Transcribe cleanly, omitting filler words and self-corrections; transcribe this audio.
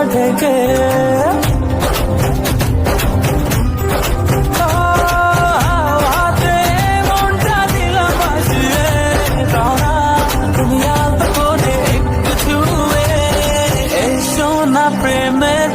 ঢেকে হাতে মনটা দিলাম ভাসিয়ে দাও না তুমি আলতো করে একটু ছুঁয়ে এসো না প্রেমের